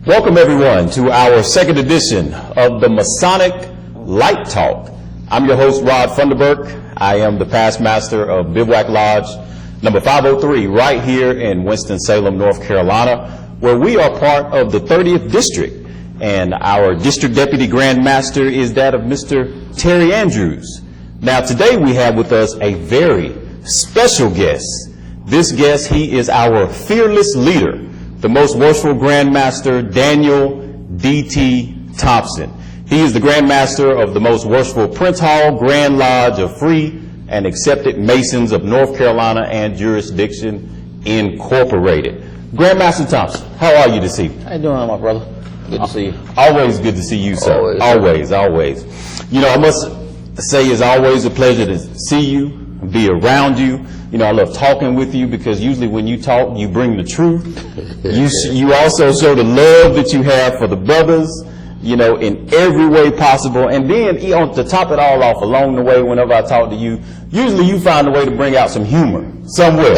Welcome everyone to our second edition of the Masonic Light Talk. I'm your host, Rod Funderburk. I am the past master of Bivouac Lodge number 503 right here in Winston-Salem, North Carolina, where we are part of the 30th District. And our District Deputy Grand Master is that of Mr. Terry Andrews. Now today we have with us a very special guest. This guest, he is our fearless leader, the most worshipful Grand Master, Daniel D.T. Thompson. He is the Grand Master of the most worshipful Prince Hall Grand Lodge of Free and Accepted Masons of North Carolina and Jurisdiction Incorporated. Grand Master Thompson, how are you this evening? How you doing, my brother? Good to see you. Always good to see you, sir. Always. You know, I must say it's always a pleasure to see you, be around you. You know, I love talking with you because usually when you talk, you bring the truth. You also show the love that you have for the brothers, you know, in every way possible. And then, to top it all off, along the way, whenever I talk to you, usually you find a way to bring out some humor somewhere.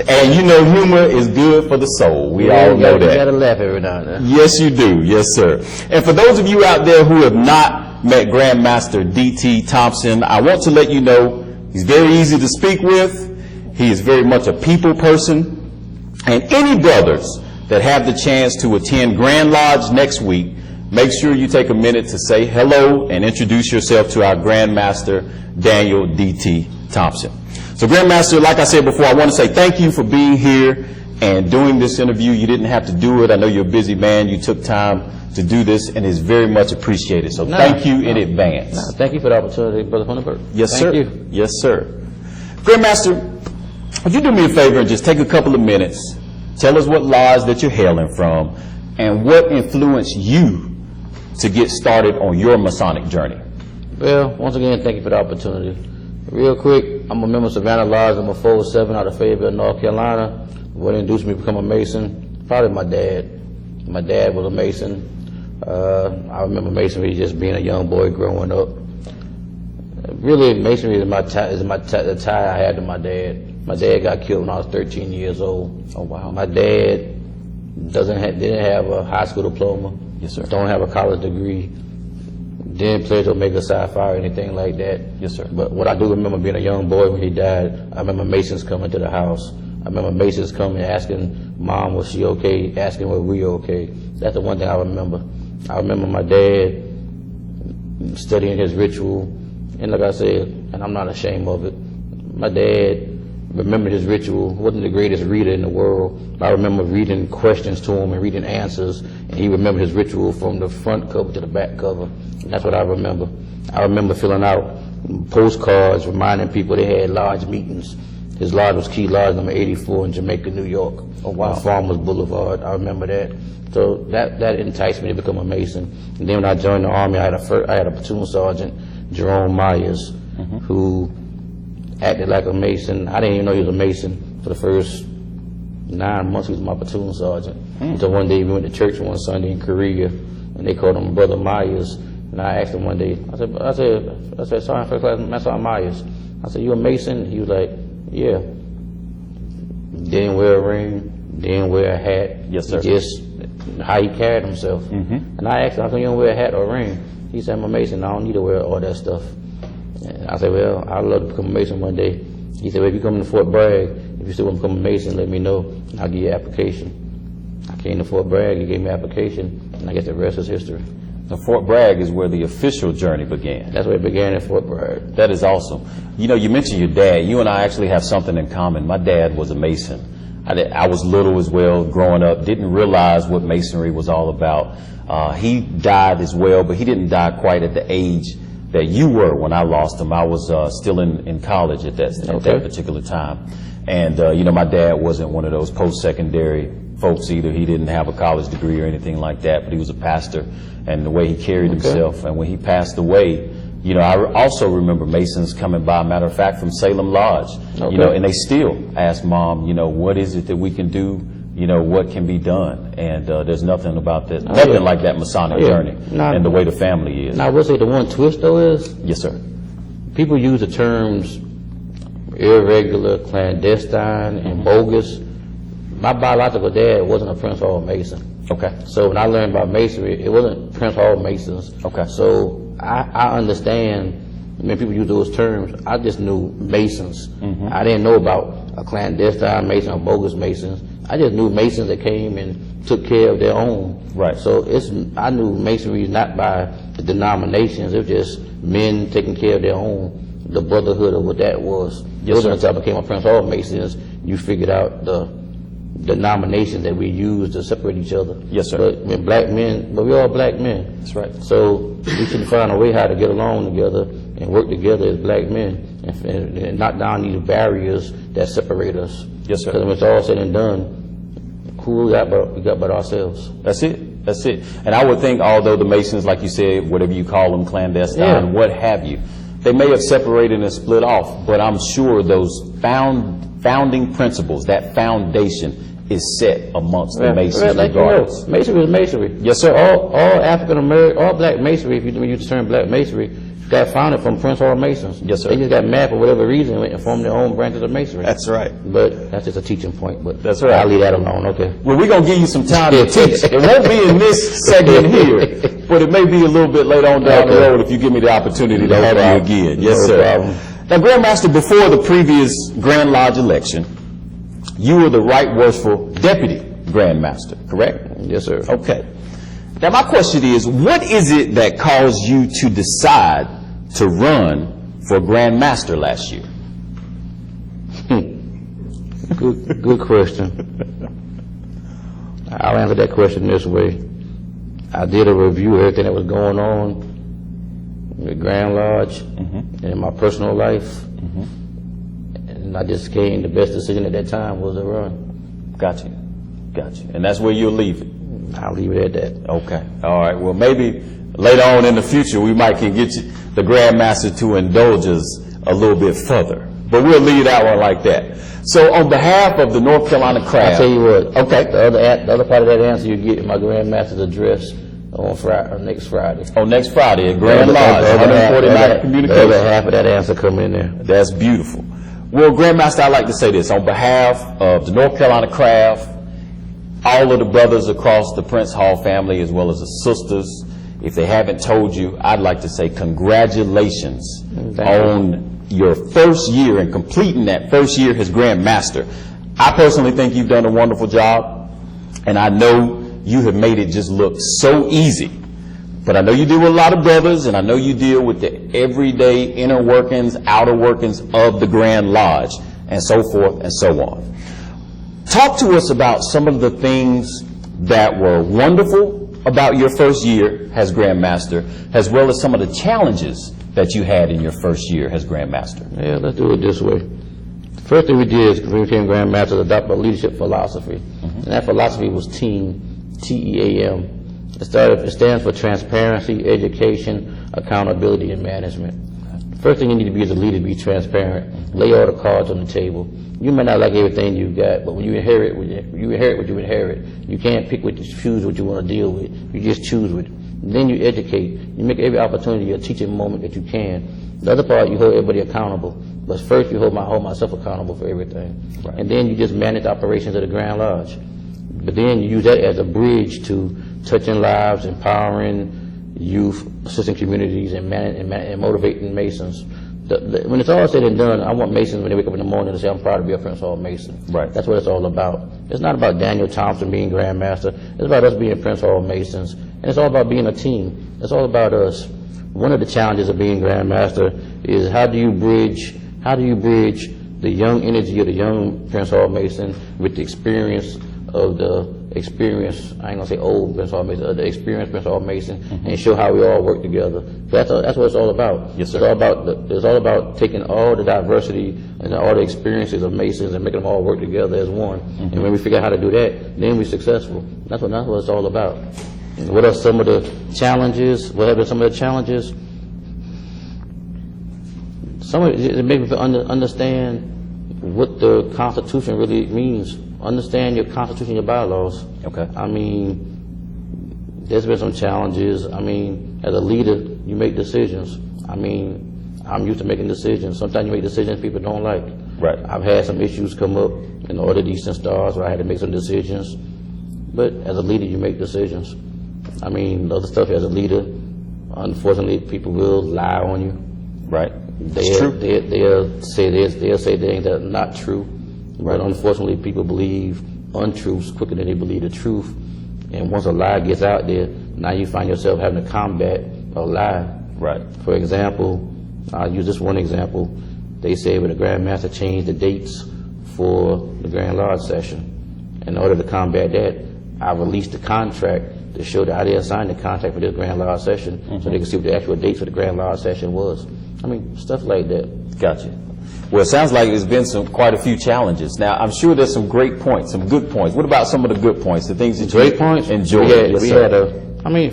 And you know, humor is good for the soul. We all know that. You gotta laugh every now and then. Yes, you do. Yes, sir. And for those of you out there who have not met Grand Master D.T. Thompson, I want to let you know he's very easy to speak with. He is very much a people person. And any brothers that have the chance to attend Grand Lodge next week, make sure you take a minute to say hello and introduce yourself to our Grand Master, Daniel D.T. Thompson. So Grand Master, like I said before, I want to say thank you for being here and doing this interview. You didn't have to do it. I know you're a busy man. You took time to do this, and it's very much appreciated. So thank you in advance. Thank you for the opportunity, Brother Funderburk. Yes, sir. Thank you. Yes, sir. Grand Master, would you do me a favor and just take a couple of minutes, tell us what lodge that you're hailing from, and what influenced you to get started on your Masonic journey? Well, once again, thank you for the opportunity. Real quick, I'm a member of Savannah Lodge number 407 out of Fayetteville, North Carolina. What induced me to become a Mason? Probably my dad. My dad was a Mason. I remember Masonry just being a young boy growing up. Really, Masonry is the tie I had to my dad. My dad got killed when I was 13 years old. Oh, wow. My dad didn't have a high school diploma. Yes, sir. Don't have a college degree. Didn't play to Omega Psi Phi or anything like that. Yes, sir. But what I do remember being a young boy when he died, I remember Masons coming to the house. I remember Masons coming asking Mom, was she okay? Asking were we okay? That's the one thing I remember. I remember my dad studying his ritual. And like I said, and I'm not ashamed of it, my dad remembered his ritual. Wasn't the greatest reader in the world. I remember reading questions to him and reading answers, and he remembered his ritual from the front cover to the back cover. And that's what I remember. I remember filling out postcards reminding people they had lodge meetings. His lodge was Key Lodge number 84 in Jamaica, New York. Oh, wow. On Farmers Boulevard. I remember that. So that enticed me to become a Mason. And then when I joined the Army, I had a platoon sergeant, Jerome Myers, who acted like a Mason. I didn't even know he was a Mason for the first 9 months. He was my platoon sergeant. Until one day we went to church one Sunday in Korea, and they called him Brother Myers. And I asked him one day, I said, Sergeant First Class Master Myers. I said, you a Mason? He was like, yeah. Didn't wear a ring, didn't wear a hat. Yes, sir. Just how he carried himself. And I asked him, how come you don't wear a hat or a ring? He said, I'm a Mason, I don't need to wear all that stuff. And I said, well, I'd love to become a Mason one day. He said, well, if you come to Fort Bragg, if you still want to become a Mason, let me know, and I'll give you an application. I came to Fort Bragg, he gave me an application, and I guess the rest is history. So Fort Bragg is where the official journey began. That's where it began in Fort Bragg. That is awesome. You know, you mentioned your dad. You and I actually have something in common. My dad was a Mason. I was little as well growing up, didn't realize what Masonry was all about. He died as well, but he didn't die quite at the age that you were when I lost him. I was still in college at that particular time. And, you know, my dad wasn't one of those post-secondary folks either. He didn't have a college degree or anything like that, but he was a pastor. And the way he carried himself, and when he passed away, you know, I also remember Masons coming by, matter of fact, from Salem Lodge, you know, and they still ask Mom, you know, what is it that we can do? You know, what can be done? And there's nothing about that, nothing like that Masonic journey and the way the family is. Now, I will say the one twist, though, is... Yes, sir. People use the terms irregular, clandestine, and bogus. My biological dad wasn't a Prince Hall Mason. Okay. So when I learned about masonry, it wasn't Prince Hall Masons. Okay. So I understand when people use those terms. I just knew Masons. I didn't know about a clandestine Mason or bogus Masons. I just knew Masons that came and took care of their own. Right. So I knew Masonry not by the denominations. It was just men taking care of their own, the brotherhood of what that was. Yes, sir. Once I became a Prince Hall Masons, you figured out the denominations that we use to separate each other. Yes, sir. But when black men, but we all black men. That's right. So we should find a way how to get along together and work together as black men and knock down these barriers that separate us. Yes, sir. Because when it's all said and done, who we got but ourselves. That's it. That's it. And I would think, although the Masons, like you said, whatever you call them, clandestine, what have you, they may have separated and split off, but I'm sure those founding principles, that foundation, is set amongst the Masons regardless. Masonry is masonry. Yes, sir. All African American, all black masonry, if you use the term black masonry, got founded from Prince Hall Masons. Yes, sir. They just got mad for whatever reason and went and formed their own branches of masonry. That's right. But that's just a teaching point. But That's right. I'll leave that alone. Okay. Well, we're going to give you some time to teach. It won't be in this segment here, but it may be a little bit later on down the road if you give me the opportunity to have you again. Yes, sir. Now, Grandmaster, before the previous Grand Lodge election, you were the Right Worshipful Deputy Grandmaster, correct? Yes, sir. Okay. Now, my question is, what is it that caused you to decide to run for Grandmaster last year? Good question. I'll answer that question this way. I did a review of everything that was going on with Grand Lodge and in my personal life, and I just came, the best decision at that time was to run. Gotcha. And that's where you'll leave it? I'll leave it at that. Okay. All right. Well, maybe later on in the future, we might can get you, the Grandmaster to indulge us a little bit further. But we'll leave that one like that. So on behalf of the North Carolina Craft... I'll tell you what. Okay. The other part of that answer you get in my Grandmaster's address on Friday, next Friday. Oh, next Friday at Grand Lodge, 149 Communications. The other half of that answer come in there. That's beautiful. Well, Grandmaster, I'd like to say this. On behalf of the North Carolina Craft, all of the brothers across the Prince Hall family, as well as the sisters, if they haven't told you, I'd like to say congratulations on your first year and completing that first year as Grandmaster. I personally think you've done a wonderful job, and I know you have made it just look so easy. But I know you deal with a lot of brothers, and I know you deal with the everyday inner workings, outer workings of the Grand Lodge, and so forth and so on. Talk to us about some of the things that were wonderful about your first year as Grandmaster, as well as some of the challenges that you had in your first year as Grandmaster. Yeah, let's do it this way. The first thing we did is, when we became Grandmasters, adopt a leadership philosophy. And that philosophy was TEAM, T-E-A-M. It stands for transparency, education, accountability, and management. The first thing you need to be as a leader, be transparent. Lay all the cards on the table. You may not like everything you got, but when you inherit what you inherit. You can't choose what you want to deal with. You just choose with it. And then you educate. You make every opportunity a teaching moment that you can. The other part, you hold everybody accountable. But first, you hold myself accountable for everything. Right. And then you just manage operations of the Grand Lodge. But then you use that as a bridge to touching lives, empowering youth, assisting communities, and motivating Masons. When it's all said and done, I want Masons, when they wake up in the morning, to say, I'm proud to be a Prince Hall Mason. Right. That's what it's all about. It's not about Daniel Thompson being Grandmaster. It's about us being Prince Hall Masons. And it's all about being a team. It's all about us. One of the challenges of being Grandmaster is how do you bridge the young energy of the young Prince Hall Mason with the experience of I ain't gonna say old Prince Hall Mason, the experienced Prince Hall Mason, and show how we all work together. That's what it's all about. Yes, sir. It's all about taking all the diversity and all the experiences of Masons and making them all work together as one. And when we figure out how to do that, then we're successful. That's what it's all about. And what are some of the challenges? What have been some of the challenges? Some of it makes me understand what the Constitution really means. Understand your Constitution, your bylaws. Okay. I mean, there's been some challenges. I mean, as a leader, you make decisions. I mean, I'm used to making decisions. Sometimes you make decisions people don't like. Right. I've had some issues come up in the Order of the Eastern Stars where I had to make some decisions. But as a leader, you make decisions. I mean, the other stuff as a leader, unfortunately, people will lie on you. Right. It's true. They'll say things that are not true. But unfortunately, people believe untruths quicker than they believe the truth. And once a lie gets out there, now you find yourself having to combat a lie. Right. For example, I'll use this one example. They say when the Grand Master changed the dates for the Grand Lodge session. In order to combat that, I released the contract to show that I didn't sign the contract for this Grand Lodge session, so they could see what the actual dates for the Grand Lodge session was. I mean, stuff like that. Gotcha. Well, it sounds like there's been quite a few challenges. Now, I'm sure there's some great points, some good points. What about some of the good points, the things that Great points. enjoyed? We had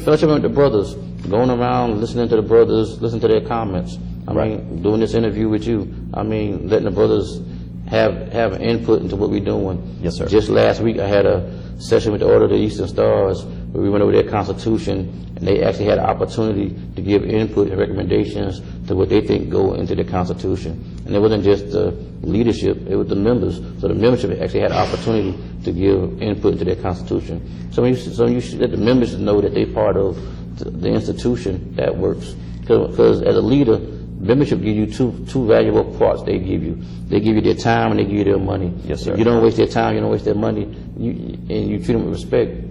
fellowship with the brothers, going around, listening to the brothers, listening to their comments. I mean, doing this interview with you. I mean, letting the brothers have an input into what we're doing. Yes, sir. Just last week, I had a session with the Order of the Eastern Stars where we went over their Constitution, and they actually had an opportunity to give input and recommendations to what they think go into the Constitution. And it wasn't just the leadership, it was the members. So the membership actually had an opportunity to give input into their Constitution. So you should let the members know that they're part of the institution that works. Because as a leader, membership give you two valuable parts. They give you their time and they give you their money. Yes, sir. If you don't waste their time, you don't waste their money, and you treat them with respect,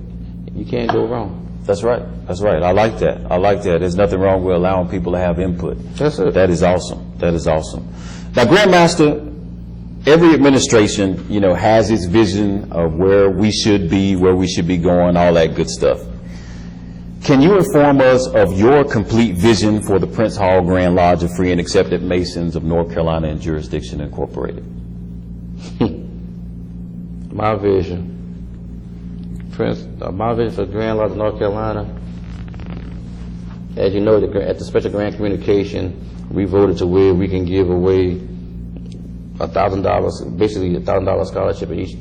you can't go wrong. That's right. That's right. I like that. I like that. There's nothing wrong with allowing people to have input. That's it. That is awesome. That is awesome. Now, Grandmaster, every administration, has its vision of where we should be going, all that good stuff. Can you inform us of your complete vision for the Prince Hall Grand Lodge of Free and Accepted Masons of North Carolina and Jurisdiction Incorporated? My vision for the Grand Lodge of North Carolina, as you know, at the Special Grant Communication, we voted to where we can give away $1,000, basically $1,000 scholarship in each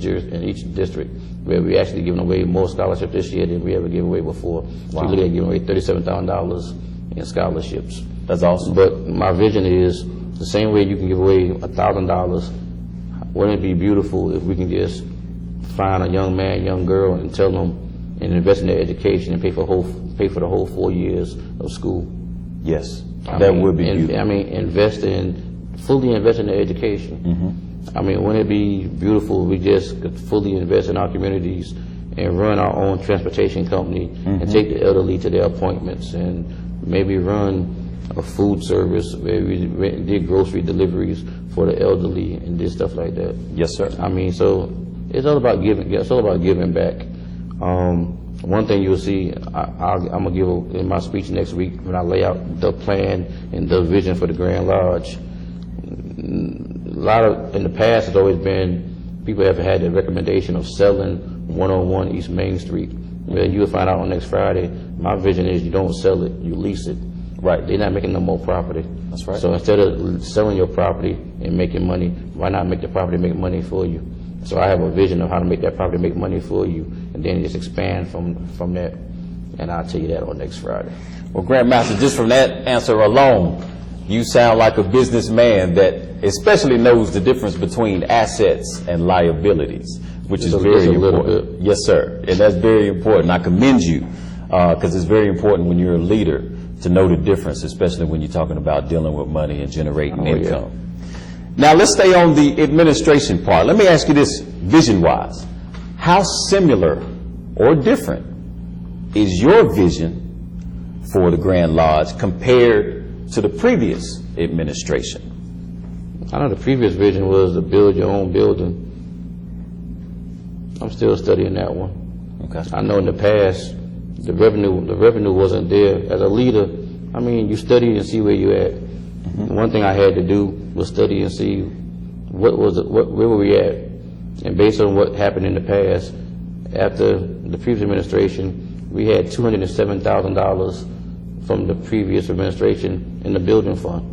district. Where we actually giving away more scholarship this year than we ever gave away before. Wow. So we look at giving away $37,000 in scholarships. That's awesome. But my vision is the same way you can give away $1,000. Wouldn't it be beautiful if we can just find a young man, young girl, and tell them and invest in their education and pay for the whole 4 years of school? Yes, that would be beautiful. I mean, fully invest in their education. Mm-hmm. I mean, wouldn't it be beautiful if we just could fully invest in our communities and run our own transportation company and take the elderly to their appointments and maybe run a food service where we did grocery deliveries for the elderly and did stuff like that. Yes, sir. I mean, so it's all about giving. It's all about giving back. One thing you'll see, I'm gonna give in my speech next week when I lay out the plan and the vision for the Grand Lodge. In the past, it's always been people have had the recommendation of selling 101 East Main Street. Well, you'll find out on next Friday. My vision is you don't sell it, you lease it. Right. They're not making no more property. That's right. So instead of selling your property and making money, why not make the property make money for you? So I have a vision of how to make that property make money for you, and then just expand from that. And I'll tell you that on next Friday. Well, Grandmaster, just from that answer alone, you sound like a businessman that especially knows the difference between assets and liabilities, which is very important. Yes, sir. And that's very important. I commend you because it's very important when you're a leader to know the difference, especially when you're talking about dealing with money and generating income. Yeah. Now, let's stay on the administration part. Let me ask you this vision-wise. How similar or different is your vision for the Grand Lodge compared to the previous administration? I know the previous vision was to build your own building. I'm still studying that one. Okay. I know in the past the revenue wasn't there. As a leader, I mean, you study and see where you're at. One thing I had to do was study and see where were we at, and based on what happened in the past, after the previous administration, we had $207,000 from the previous administration in the building fund,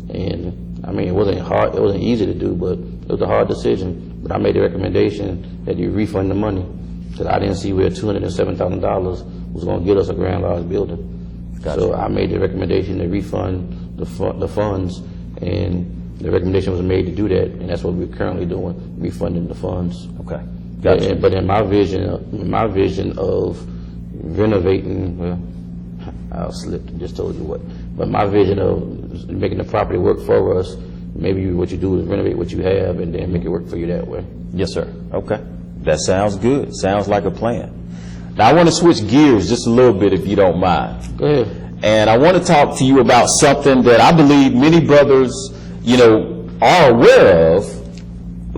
and I mean, it wasn't hard, it wasn't easy to do, but it was a hard decision. But I made the recommendation that you refund the money, because I didn't see where $207,000 was going to get us a Grand Lodge building. Gotcha. So I made the recommendation to refund the funds, and the recommendation was made to do that, and that's what we're currently doing, refunding the funds. Okay. Gotcha. But in my vision of renovating, well, I'll slip. Just told you what. But my vision of making the property work for us, maybe what you do is renovate what you have and then make it work for you that way. Yes, sir. Okay. That sounds good. Sounds like a plan. Now, I want to switch gears just a little bit, if you don't mind. Go ahead. And I want to talk to you about something that I believe many brothers, are aware of,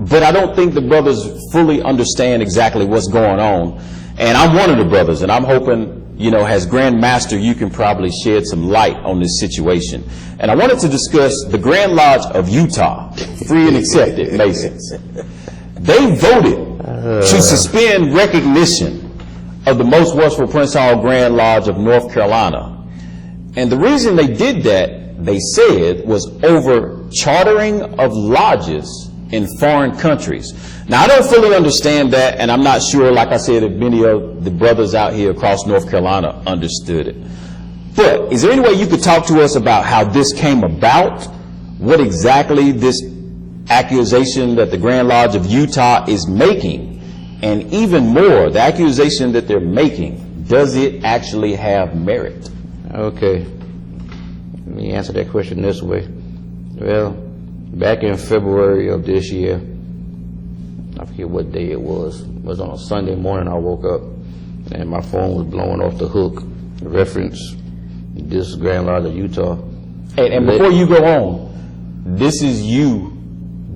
but I don't think the brothers fully understand exactly what's going on. And I'm one of the brothers, and I'm hoping, as Grand Master, you can probably shed some light on this situation. And I wanted to discuss the Grand Lodge of Utah, free and accepted Masons. They voted to suspend recognition of the most worshipful Prince Hall Grand Lodge of North Carolina. And the reason they did that, they said, was over chartering of lodges in foreign countries. Now, I don't fully understand that, and I'm not sure, like I said, if many of the brothers out here across North Carolina understood it. But is there any way you could talk to us about how this came about, what exactly this accusation that the Grand Lodge of Utah is making, and even more, the accusation that they're making, does it actually have merit? Okay. Let me answer that question this way. Well, back in February of this year, I forget what day it was on a Sunday morning. I woke up and my phone was blowing off the hook. Reference this Grand Lodge of Utah. And before you go on, this is you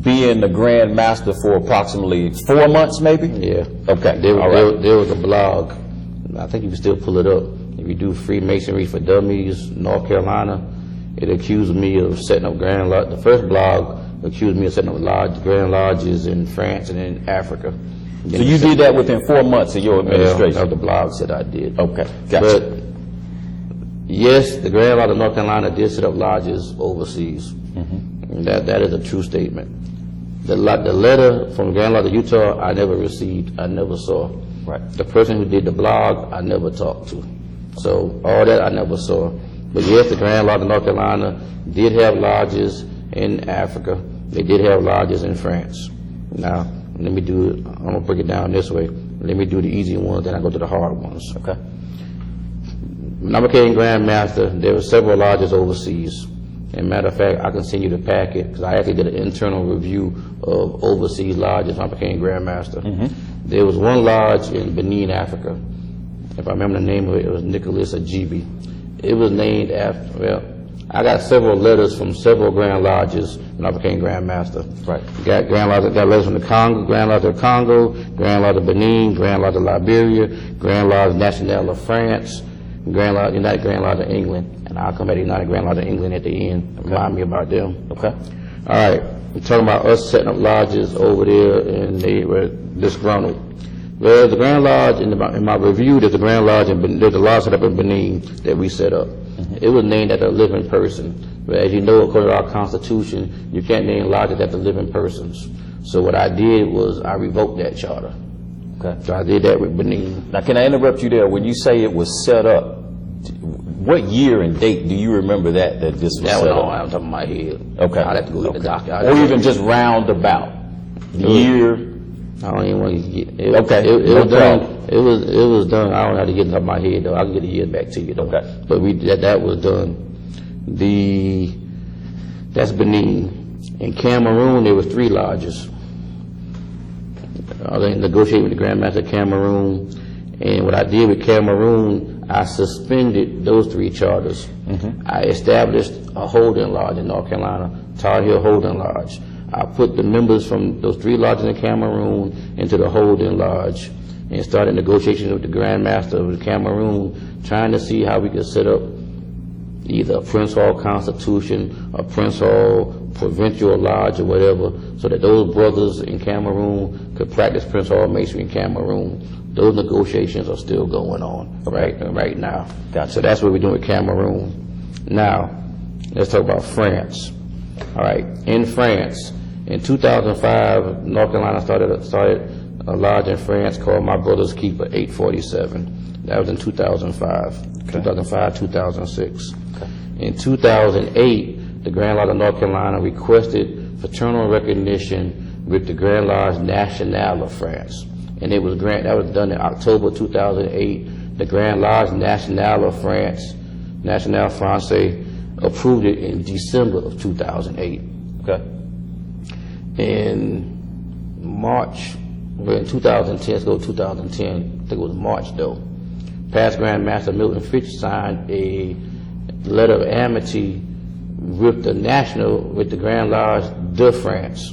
being the Grand Master for approximately 4 months, maybe? Yeah. Okay. There was a blog. I think you can still pull it up. If you do Freemasonry for Dummies, North Carolina, it accused me of setting up Grand Lodge. The first blog accused me of setting up Grand Lodges in France and in Africa. So you did that within 4 months of your administration? Yeah, the blog said I did. Okay, gotcha. But yes, the Grand Lodge of North Carolina did set up lodges overseas. Mm-hmm. That is a true statement. The letter from Grand Lodge of Utah, I never received, I never saw. Right. The person who did the blog, I never talked to. So all that I never saw. But yes, the Grand Lodge of North Carolina did have lodges in Africa. They did have lodges in France. Now, let me do it. I'm going to break it down this way. Let me do the easy ones, then I go to the hard ones. Okay. When I became Grand Master, there were several lodges overseas. And matter of fact, I can send you the packet because I actually did an internal review of overseas lodges when I became Grand Master. Mm-hmm. There was one lodge in Benin, Africa. If I remember the name of it, it was Nicholas Ajibi. It was named after, well, I got several letters from several Grand Lodges when I became Grand Master. Right. Got letters from the Congo, Grand Lodge of Congo, Grand Lodge of Benin, Grand Lodge of Liberia, Grand Lodge National of France, United Grand Lodge of England. And I'll come back to United Grand Lodge of England at the end. Okay. Remind me about them. Okay. All right. We're talking about us setting up lodges over there, and they were disgruntled. Well, the Grand Lodge, in my review, there's a Grand Lodge, there's a lodge set up in Benin that we set up. Mm-hmm. It was named after a living person. But as you know, according to our Constitution, you can't name lodges after living persons. So what I did was I revoked that charter. Okay. So I did that with Benin. Now, can I interrupt you there? When you say it was set up, what year and date do you remember that this was set up? On top of my head. Okay. I'd have to go get the doctor. Or even just round about. Year. I don't even want to get it. Okay. It was done. It was done. I don't have to get it off my head though. I can get the years back to you though. Okay. But that was done. That's Benin. In Cameroon there was 3 lodges. I was negotiating with the Grand Master of Cameroon, and what I did with Cameroon, I suspended those 3 charters. Mm-hmm. I established a holding lodge in North Carolina, Tar Heel Holding Lodge. I put the members from those 3 lodges in Cameroon into the holding lodge and started negotiations with the Grand Master of Cameroon, trying to see how we could set up either a Prince Hall Constitution, a Prince Hall Provincial Lodge or whatever, so that those brothers in Cameroon could practice Prince Hall Masonry in Cameroon. Those negotiations are still going on right now. Gotcha. So that's what we're doing with Cameroon. Now, let's talk about France. All right, in France, in 2005, North Carolina started a lodge in France called My Brother's Keeper, 847. That was in 2005, okay. 2005, 2006. Okay. In 2008, the Grand Lodge of North Carolina requested fraternal recognition with the Grand Lodge National of France. and it was that was done in October 2008. The Grand Lodge Nationale of France, Nationale Francais, approved it in December of 2008. Okay. In March, well, in 2010, let's go 2010, I think it was March though, past Grand Master Milton Fitch signed a letter of amity with the Grand Lodge de France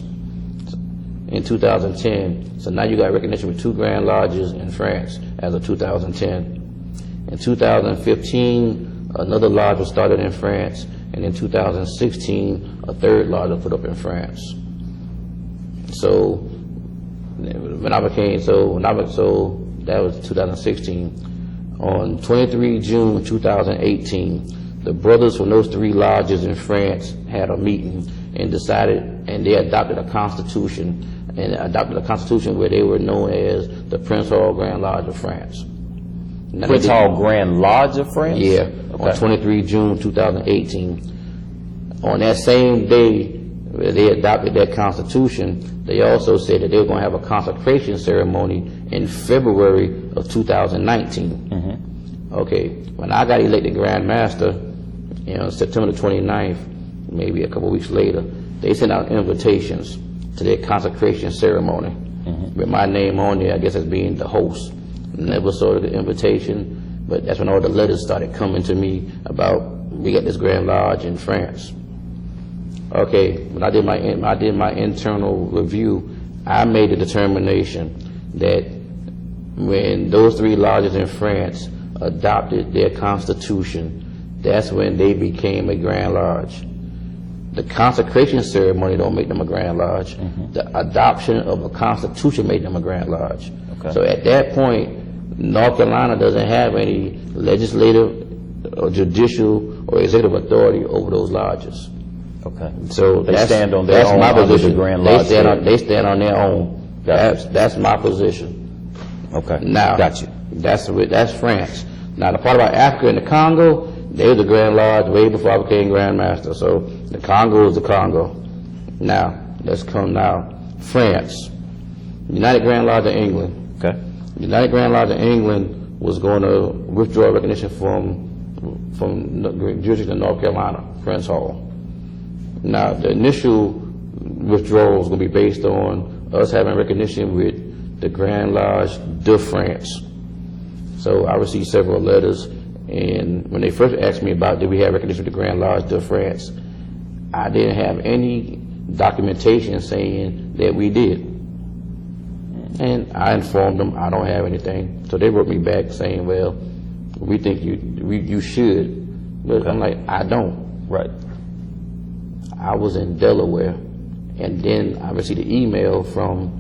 in 2010. So now you got recognition with 2 Grand Lodges in France as of 2010. In 2015, another lodge was started in France, and in 2016, a 3rd lodge was put up in France. So that was 2016. On 23 June 2018, the brothers from those 3 lodges in France had a meeting and they adopted a constitution, where they were known as the Prince Hall Grand Lodge of France. Now, Prince Hall Grand Lodge of France? Yeah, Okay. on 23 June 2018. On that same day they adopted that constitution, they also said that they were going to have a consecration ceremony in February of 2019. Okay, when I got elected Grand Master, September the 29th, maybe a couple weeks later, they sent out invitations to their consecration ceremony with my name on there, I guess as being the host. Never saw the invitation, but that's when all the letters started coming to me about we got this Grand Lodge in France. Okay, when I did my internal review, I made the determination that when those 3 lodges in France adopted their constitution, that's when they became a Grand Lodge. The consecration ceremony don't make them a Grand Lodge. The adoption of a constitution made them a Grand Lodge. Okay. So at that point, North Carolina doesn't have any legislative or judicial or executive authority over those lodges. Okay. So They stand on their that's own my under the position. Grand Lodge there. They stand on their own. Gotcha. That's my position. Okay. Now, Got you. That's France. Now, the part about Africa and the Congo, they were the Grand Lodge way before I became Grand Master. So the Congo is the Congo. Now, let's come now. France. United Grand Lodge of England. Okay. United Grand Lodge of England was going to withdraw recognition from jurisdiction of North Carolina, Prince Hall. Now, the initial withdrawal was going to be based on us having recognition with the Grand Lodge de France. So I received several letters, and when they first asked me about did we have recognition with the Grand Lodge de France, I didn't have any documentation saying that we did. And I informed them I don't have anything. So they wrote me back saying, well, we think you should. But I'm like, I don't. Right. I was in Delaware, and then I received an email from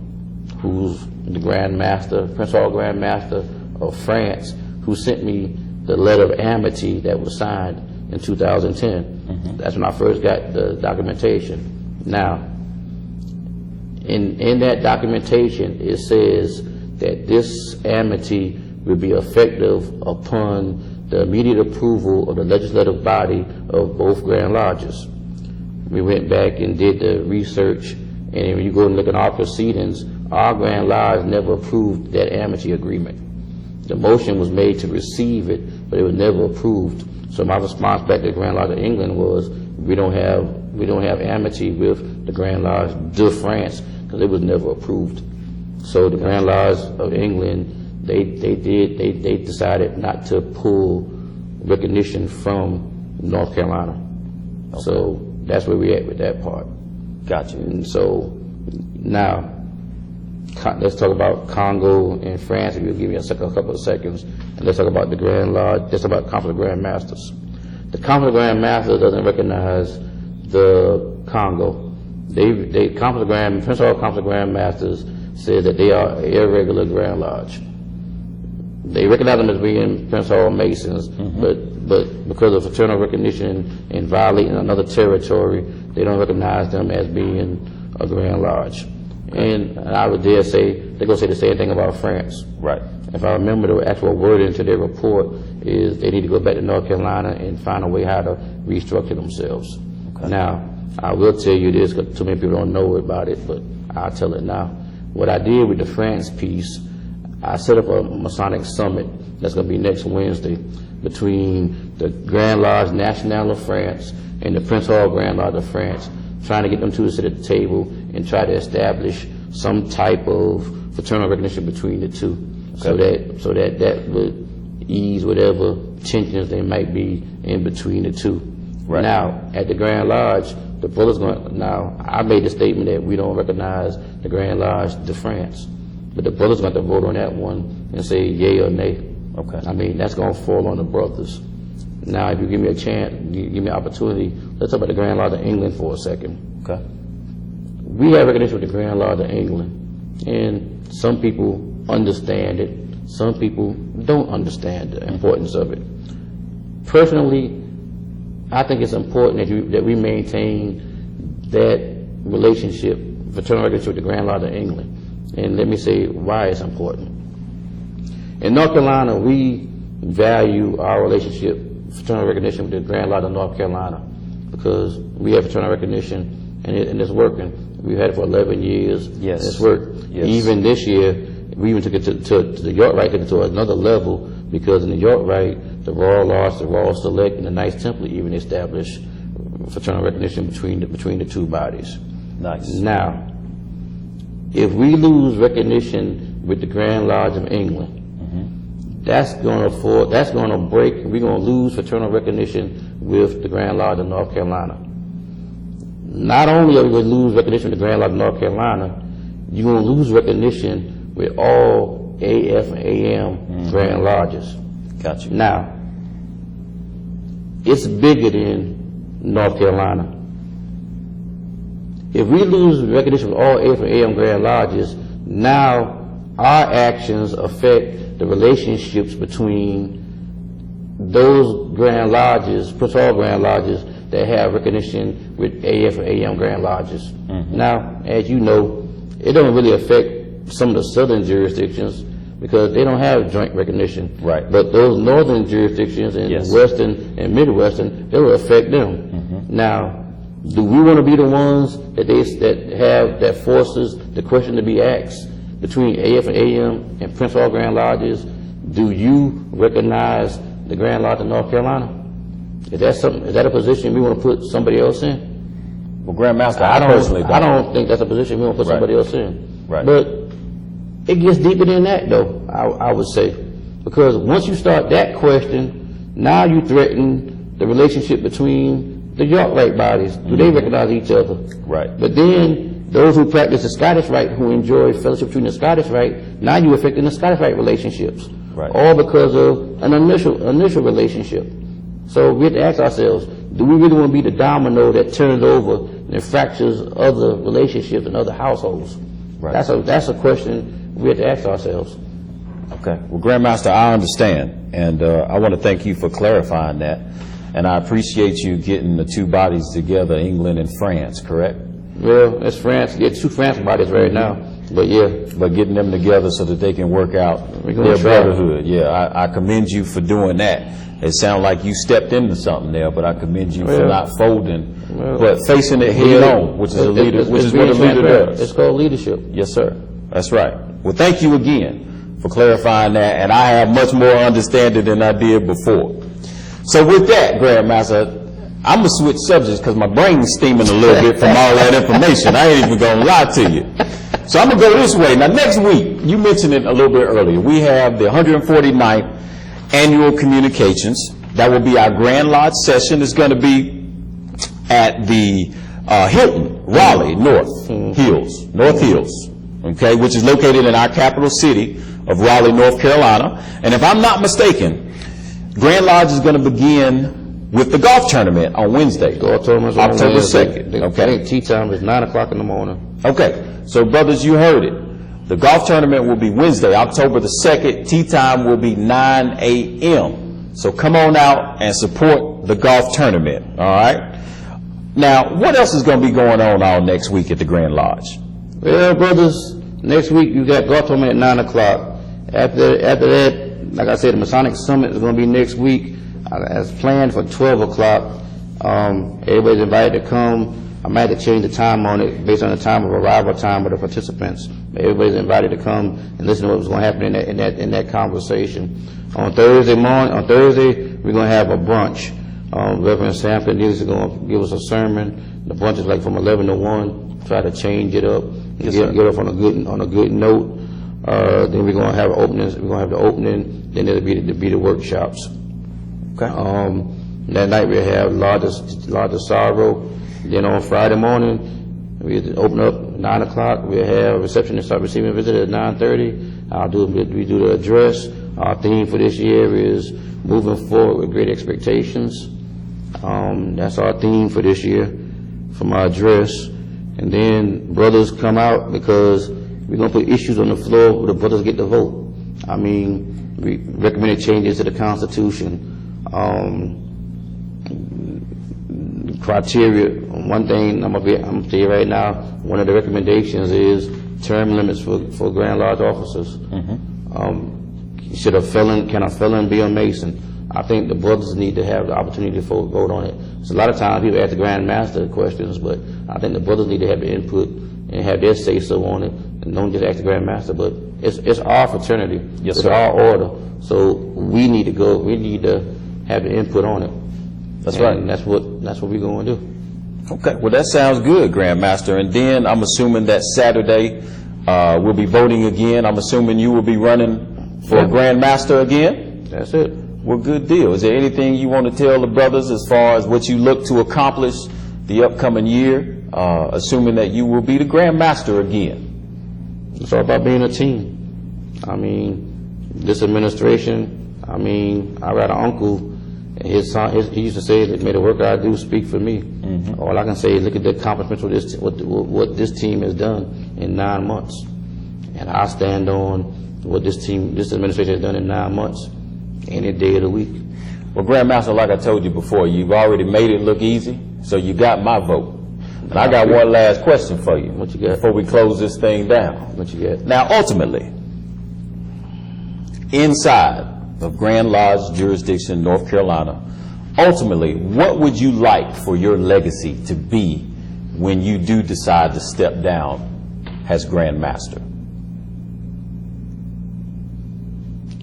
who's the Grand Master, Prince Hall Grand Master of France, who sent me the letter of amity that was signed in 2010. That's when I first got the documentation. Now, in that documentation, it says that this amity will be effective upon the immediate approval of the legislative body of both Grand Lodges. We went back and did the research, and when you go and look at our proceedings, our Grand Lodge never approved that amity agreement. The motion was made to receive it, but it was never approved. So my response back to the Grand Lodge of England was, we don't have amity with the Grand Lodge de France because it was never approved. So the Grand Lodge of England, they decided not to pull recognition from North Carolina. Okay. So that's where we at with that part. Gotcha. And so now, let's talk about Congo and France. If you'll give me a couple of seconds, and let's talk about the Grand Lodge. Let's talk about Conference of Grand Masters. The Conference of Grand Masters doesn't recognize the Congo. Prince Hall Conference of Grand Masters says that they are irregular Grand Lodge. They recognize them as being Prince Hall Masons, but because of fraternal recognition and violating another territory, they don't recognize them as being a Grand Lodge. And I would dare say, they're going to say the same thing about France. Right. If I remember the actual wording to their report is they need to go back to North Carolina and find a way how to restructure themselves. Okay. Now, I will tell you this because too many people don't know about it, but I'll tell it now. What I did with the France piece I set up a Masonic summit that's going to be next Wednesday between the Grand Lodge National of France and the Prince Hall Grand Lodge of France, trying to get them two to sit at the table and try to establish some type of fraternal recognition between the two, okay. so that would ease whatever tensions there might be in between the two. Right. Now, at the Grand Lodge, the brothers now, I made the statement that we don't recognize the Grand Lodge de France, but the brothers going to vote on that one and say yay or nay. Okay. I mean, that's going to fall on the brothers. Now, if you give me a chance, you give me an opportunity, let's talk about the Grand Lodge of England for a second. Okay. We have recognition with the Grand Lodge of England, and some people understand it, some people don't understand the importance of it. Personally, I think it's important that we maintain that relationship, fraternal recognition with the Grand Lodge of England. And let me say why it's important. In North Carolina, we value our relationship, fraternal recognition with the Grand Lodge of North Carolina, because we have fraternal recognition and it's working. We've had it for 11 years. Yes. And it's worked. Yes. Even this year, we even took it to the York Rite, took it to another level, because in the York Rite, the Royal Lodge, the Royal Select, and the Knights Templar even established fraternal recognition between the two bodies. Nice. Now, if we lose recognition with the Grand Lodge of England, that's going to break. We're going to lose fraternal recognition with the Grand Lodge of North Carolina. Not only are we going to lose recognition with the Grand Lodge of North Carolina, you're going to lose recognition with all AF and AM Grand Lodges. Gotcha. Now, it's bigger than North Carolina. If we lose recognition with all AF and AM Grand Lodges, now our actions affect the relationships between those Grand Lodges, Prince Hall Grand Lodges, that have recognition with AF and AM Grand Lodges. Now, as you know, it don't really affect some of the southern jurisdictions because they don't have joint recognition. Right. But those northern jurisdictions and western and midwestern, it will affect them. Now, do we want to be the ones that forces the question to be asked between AF and AM and Prince Hall Grand Lodges? Do you recognize the Grand Lodge of North Carolina? Is that a position we want to put somebody else in? Well, Grandmaster, I don't think that's a position we want to put somebody else in. Right. But it gets deeper than that, though, I would say. Because once you start that question, now you threaten the relationship between the York Rite bodies. Do they recognize each other? Right. But then those who practice the Scottish Rite, who enjoy fellowship between the Scottish Rite, now you're affecting the Scottish Rite relationships. Right. All because of an initial relationship. So we have to ask ourselves, do we really want to be the domino that turns over and fractures other relationships and other households? Right. That's a question we have to ask ourselves. Okay. Well, Grandmaster, I understand, and I want to thank you for clarifying that. And I appreciate you getting the two bodies together, England and France, correct? Well, it's France. Get two France bodies right now. But yeah. But getting them together so that they can work out their brotherhood. Yeah, I commend you for doing that. It sounds like you stepped into something there, but I commend you for not folding, but facing it head on, which is a leader, which is what a leader does. It's called leadership. Yes, sir. That's right. Well, thank you again for clarifying that, and I have much more understanding than I did before. So with that, Grandmaster, I'm going to switch subjects because my brain's steaming a little bit from all that information. I ain't even going to lie to you. So I'm going to go this way. Now, next week, you mentioned it a little bit earlier, we have the 149th Annual Communications. That will be our Grand Lodge session. It's going to be at the Hilton, Raleigh, North Hills, okay, which is located in our capital city of Raleigh, North Carolina. And if I'm not mistaken, Grand Lodge is going to begin with the golf tournament on Wednesday. Golf tournament on October 2nd. Okay. I think tea time is 9 o'clock in the morning. Okay. So, brothers, you heard it. The golf tournament will be Wednesday, October the 2nd. Tea time will be 9 a.m. So come on out and support the golf tournament, all right? Now, what else is going to be going on all next week at the Grand Lodge? Well, brothers, next week you got golf tournament at 9 o'clock. After that, like I said, the Masonic Summit is going to be next week as planned for 12 o'clock. Everybody's invited to come. I might have to change the time on it based on the time of arrival time of the participants. Everybody's invited to come and listen to what's going to happen in that conversation. On Thursday, we're going to have a brunch. Reverend Sam Cornelius is going to give us a sermon. The brunch is like from 11 to 1. Try to change it up, and get off on a good note. Then we're going to have openings. We're going to have the opening. Then there'll be the workshops. Okay. That night we have Lord of Sorrow. Then on Friday morning we open up 9 o'clock. We have a reception and start receiving visitors at 9:30. We do the address. Our theme for this year is moving forward with great expectations. That's our theme for this year from our address. And then brothers come out because we're going to put issues on the floor where the brothers get to vote. I mean, we recommended changes to the Constitution. Criteria. One thing I'm gonna tell you right now, one of the recommendations is term limits for Grand Lodge officers. Can a felon be a Mason? I think the brothers need to have the opportunity to vote on it. So a lot of times people ask the Grand Master questions, but I think the brothers need to have the input and have their say-so on it, and don't just ask the Grand Master. But it's our fraternity. Yes, it's sir. our order. So we need to have the input on it. That's right. And that's what we're going to do. Okay, well, that sounds good, Grandmaster. And then I'm assuming that Saturday we'll be voting again. I'm assuming you will be running for Grandmaster again? That's it. Well, good deal. Is there anything you want to tell the brothers as far as what you look to accomplish the upcoming year, assuming that you will be the Grandmaster again? It's all about being a team. I mean, this administration, I got an uncle. He used to say that, may the work I do speak for me. All I can say is look at the accomplishments what this team has done in 9 months. And I stand on what this administration has done in 9 months, any day of the week. Well, Grandmaster, like I told you before, you've already made it look easy, so you got my vote. And I got one last question for you. What you got? Before we close this thing down. What you got? Now, ultimately, inside of Grand Lodge jurisdiction, North Carolina, ultimately, what would you like for your legacy to be when you do decide to step down as Grand Master?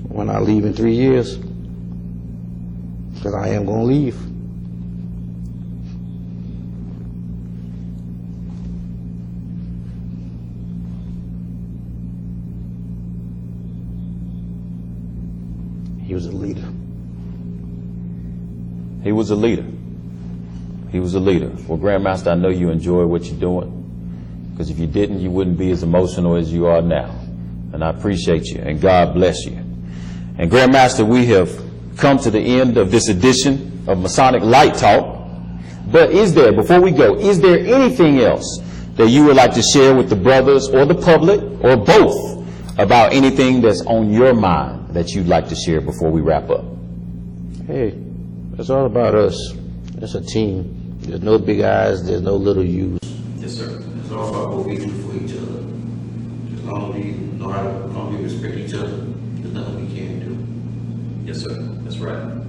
When I leave in 3 years, because I am going to leave. He was a leader. He was a leader. He was a leader. Well, Grandmaster, I know you enjoy what you're doing, because if you didn't, you wouldn't be as emotional as you are now. And I appreciate you, and God bless you. And Grandmaster, we have come to the end of this edition of Masonic Light Talk. But before we go, is there anything else that you would like to share with the brothers or the public, or both, about anything that's on your mind that you'd like to share before we wrap up? Hey, it's all about us. It's a team. There's no big eyes, there's no little U's. Yes, sir. It's all about what we do for each other. As long as we know how to, as long as we respect each other, there's nothing we can't do. Yes, sir. That's right.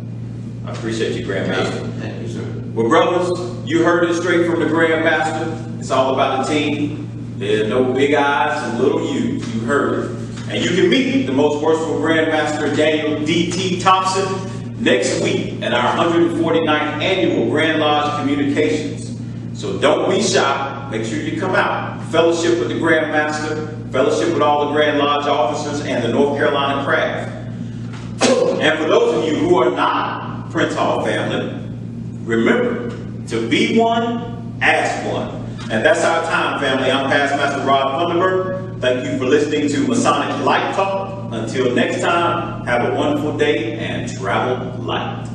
I appreciate you, Grandmaster. Thank you, sir. Well, brothers, you heard it straight from the Grandmaster. It's all about the team. There's no big eyes and little U's. You heard it. And you can meet the most worshipful Grandmaster Daniel D.T. Thompson next week at our 149th Annual Grand Lodge Communications. So don't be shy. Make sure you come out. Fellowship with the Grandmaster, fellowship with all the Grand Lodge officers and the North Carolina craft. And for those of you who are not Prince Hall family, remember to be one, ask one. And that's our time, family. I'm past Master Rod Funderburk. Thank you for listening to Masonic Light Talk. Until next time, have a wonderful day and travel light.